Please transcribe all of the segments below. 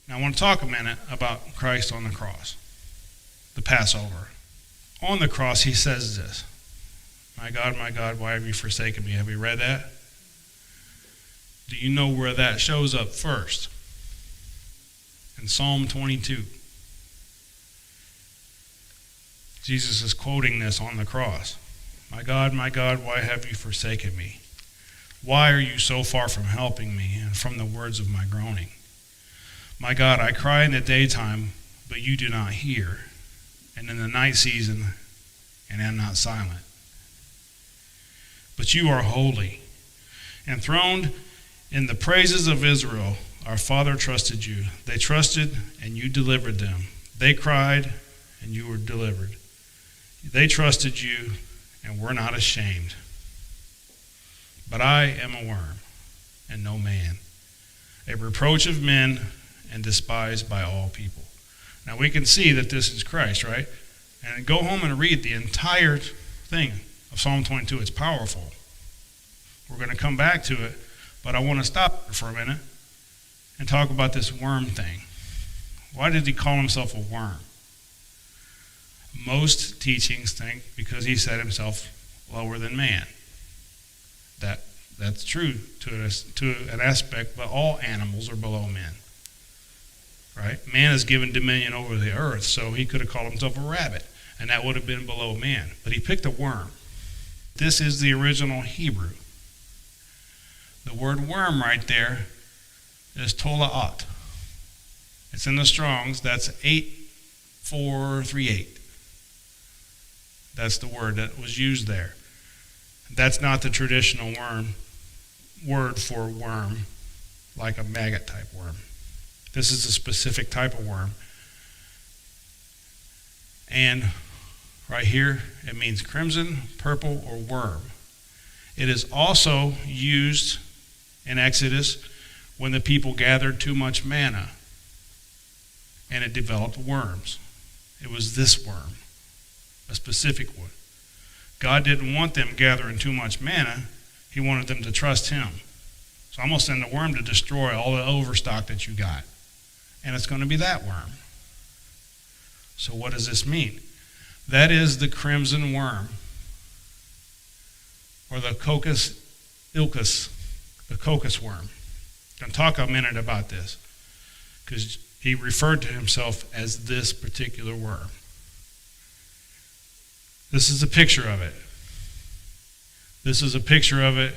Now I want to talk a minute about Christ on the cross, the Passover. On the cross, he says this, my God, why have you forsaken me? Have you read that? Do you know where that shows up first? In Psalm 22. Jesus is quoting this on the cross. My God, why have you forsaken me? Why are you so far from helping me and from the words of my groaning? My God, I cry in the daytime, but you do not hear, and in the night season, and am not silent. But you are holy, enthroned in the praises of Israel. Our father trusted you. They trusted, and you delivered them. They cried, and you were delivered. They trusted you, and were not ashamed. But I am a worm, and no man, a reproach of men, and despised by all people. Now we can see that this is Christ, right? And go home and read the entire thing of Psalm 22. It's powerful. We're going to come back to it, but I want to stop for a minute and talk about this worm thing. Why did he call himself a worm? Most teachings think because he set himself lower than man. That's true to an aspect, but all animals are below men. Right? Man is given dominion over the earth, so he could have called himself a rabbit, and that would have been below man. But he picked a worm. This is the original Hebrew. The word worm right there is tola'at. It's in the Strong's. That's 8438. That's the word that was used there. That's not the traditional word for worm, like a maggot type worm. This is a specific type of worm. And right here, it means crimson, purple, or worm. It is also used in Exodus when the people gathered too much manna and it developed worms. It was this worm, a specific one. God didn't want them gathering too much manna. He wanted them to trust him. So I'm going to send a worm to destroy all the overstock that you got. And it's going to be that worm. So what does this mean? That is the crimson worm, or the coccus ilcus, the coccus worm. I'm going to talk a minute about this, because he referred to himself as this particular worm. This is a picture of it. This is a picture of it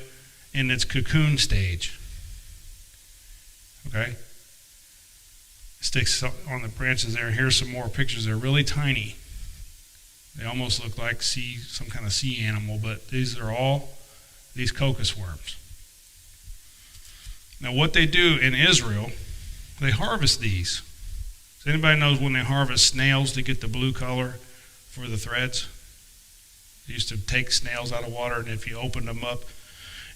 in its cocoon stage. Okay? Sticks on the branches there. Here's some more pictures. They're really tiny. They almost look like some kind of sea animal, but these are all these coccus worms. Now what they do in Israel, they harvest these. Does anybody knows when they harvest snails to get the blue color for the threads? They used to take snails out of water, and if you opened them up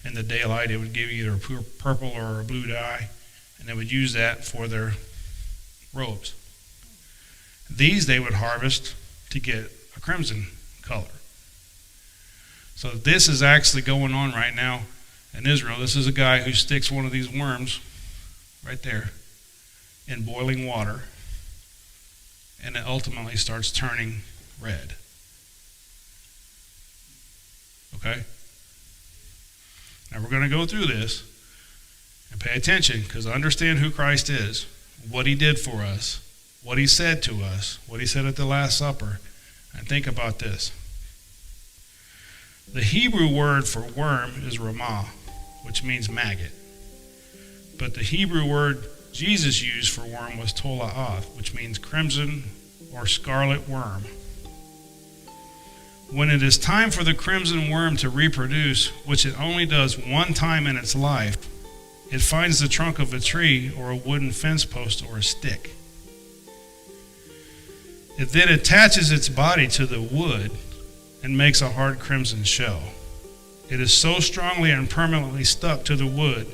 in the daylight, it would give you either a purple or a blue dye, and they would use that for their robes. These they would harvest to get a crimson color. So this is actually going on right now in Israel. This is a guy who sticks one of these worms right there in boiling water, and it ultimately starts turning red. Okay? Now we're going to go through this and pay attention, because understand who Christ is, what he did for us, what he said to us, what he said at the Last Supper, and think about this. The Hebrew word for worm is ramah, which means maggot. But the Hebrew word Jesus used for worm was tola'ath, which means crimson or scarlet worm. When it is time for the crimson worm to reproduce, which it only does one time in its life, it finds the trunk of a tree or a wooden fence post or a stick. It then attaches its body to the wood and makes a hard crimson shell. It is so strongly and permanently stuck to the wood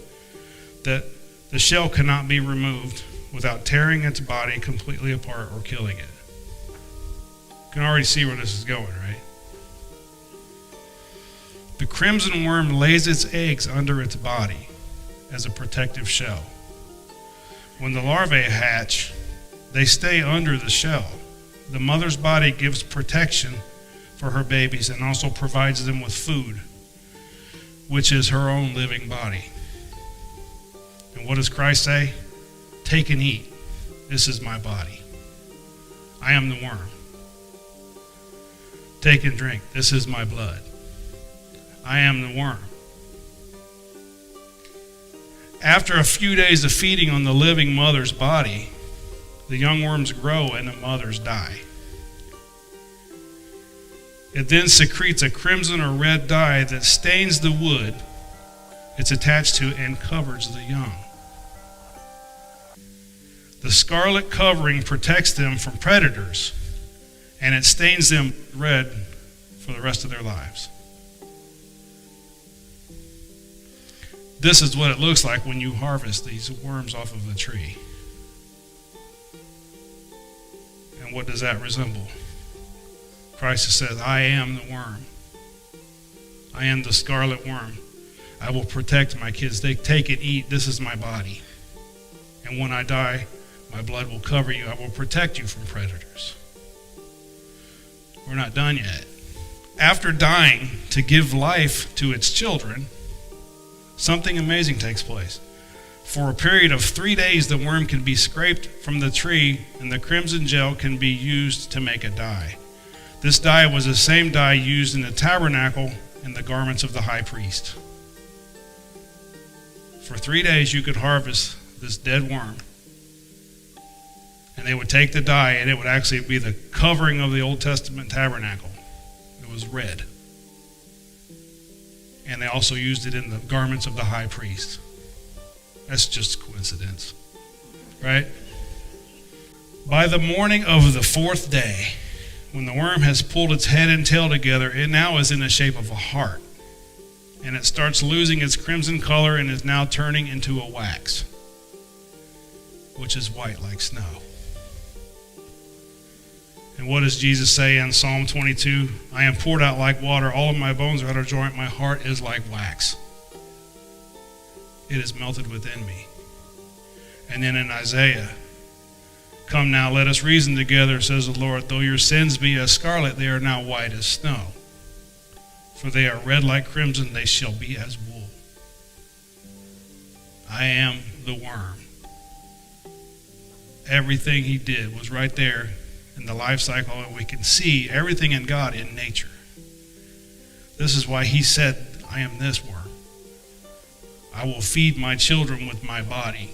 that the shell cannot be removed without tearing its body completely apart or killing it. You can already see where this is going, right? The crimson worm lays its eggs under its body as a protective shell. When the larvae hatch, they stay under the shell. The mother's body gives protection for her babies and also provides them with food, which is her own living body. And what does Christ say? Take and eat. This is my body. I am the worm. Take and drink. This is my blood. I am the worm. After a few days of feeding on the living mother's body, the young worms grow and the mothers die. It then secretes a crimson or red dye that stains the wood it's attached to and covers the young. The scarlet covering protects them from predators, and it stains them red for the rest of their lives. This is what it looks like when you harvest these worms off of a tree. And what does that resemble? Christ says, I am the worm. I am the scarlet worm. I will protect my kids. They take and eat. This is my body. And when I die, my blood will cover you. I will protect you from predators. We're not done yet. After dying to give life to its children, something amazing takes place. For a period of 3 days, the worm can be scraped from the tree, and the crimson gel can be used to make a dye. This dye was the same dye used in the tabernacle and the garments of the high priest. For 3 days, you could harvest this dead worm, and they would take the dye, and it would actually be the covering of the Old Testament tabernacle. It was red. And they also used it in the garments of the high priest. That's just coincidence, right? By the morning of the 4th day, when the worm has pulled its head and tail together, it now is in the shape of a heart. And it starts losing its crimson color and is now turning into a wax, which is white like snow. And what does Jesus say in Psalm 22? I am poured out like water. All of my bones are out of joint. My heart is like wax. It is melted within me. And then in Isaiah, come now, let us reason together, says the Lord. Though your sins be as scarlet, they are now white as snow. For they are red like crimson, they shall be as wool. I am the worm. Everything he did was right there in the life cycle, and we can see everything in God in nature. This is why he said, I am this worm. I will feed my children with my body.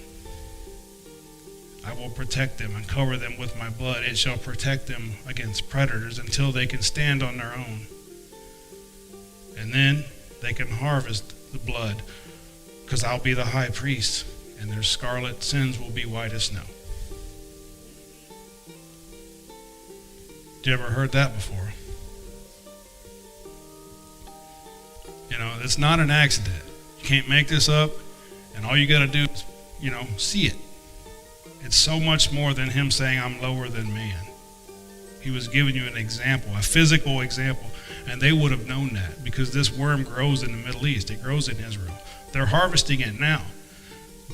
I will protect them and cover them with my blood. It shall protect them against predators until they can stand on their own. And then they can harvest the blood, because I'll be the high priest, and their scarlet sins will be white as snow. You ever heard that before? You know, it's not an accident. You can't make this up, and all you got to do is, see it. It's so much more than him saying, I'm lower than man. He was giving you an example, a physical example, and they would have known that because this worm grows in the Middle East. It grows in Israel. They're harvesting it now.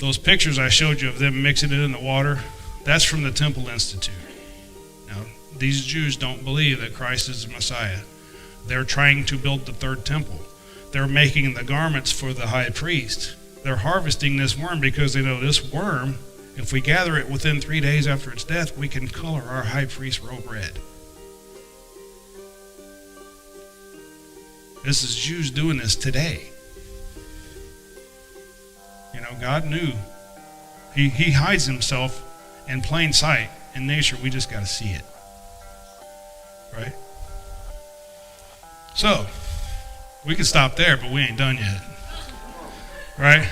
Those pictures I showed you of them mixing it in the water, that's from the Temple Institute. Now, these Jews don't believe that Christ is the Messiah. They're trying to build the third temple. They're making the garments for the high priest. They're harvesting this worm because they know this worm, if we gather it within 3 days after its death, we can color our high priest robe red. This is Jews doing this today. God knew. He hides himself in plain sight. In nature, we just got to see it. Right? So, we can stop there, but we ain't done yet. Right?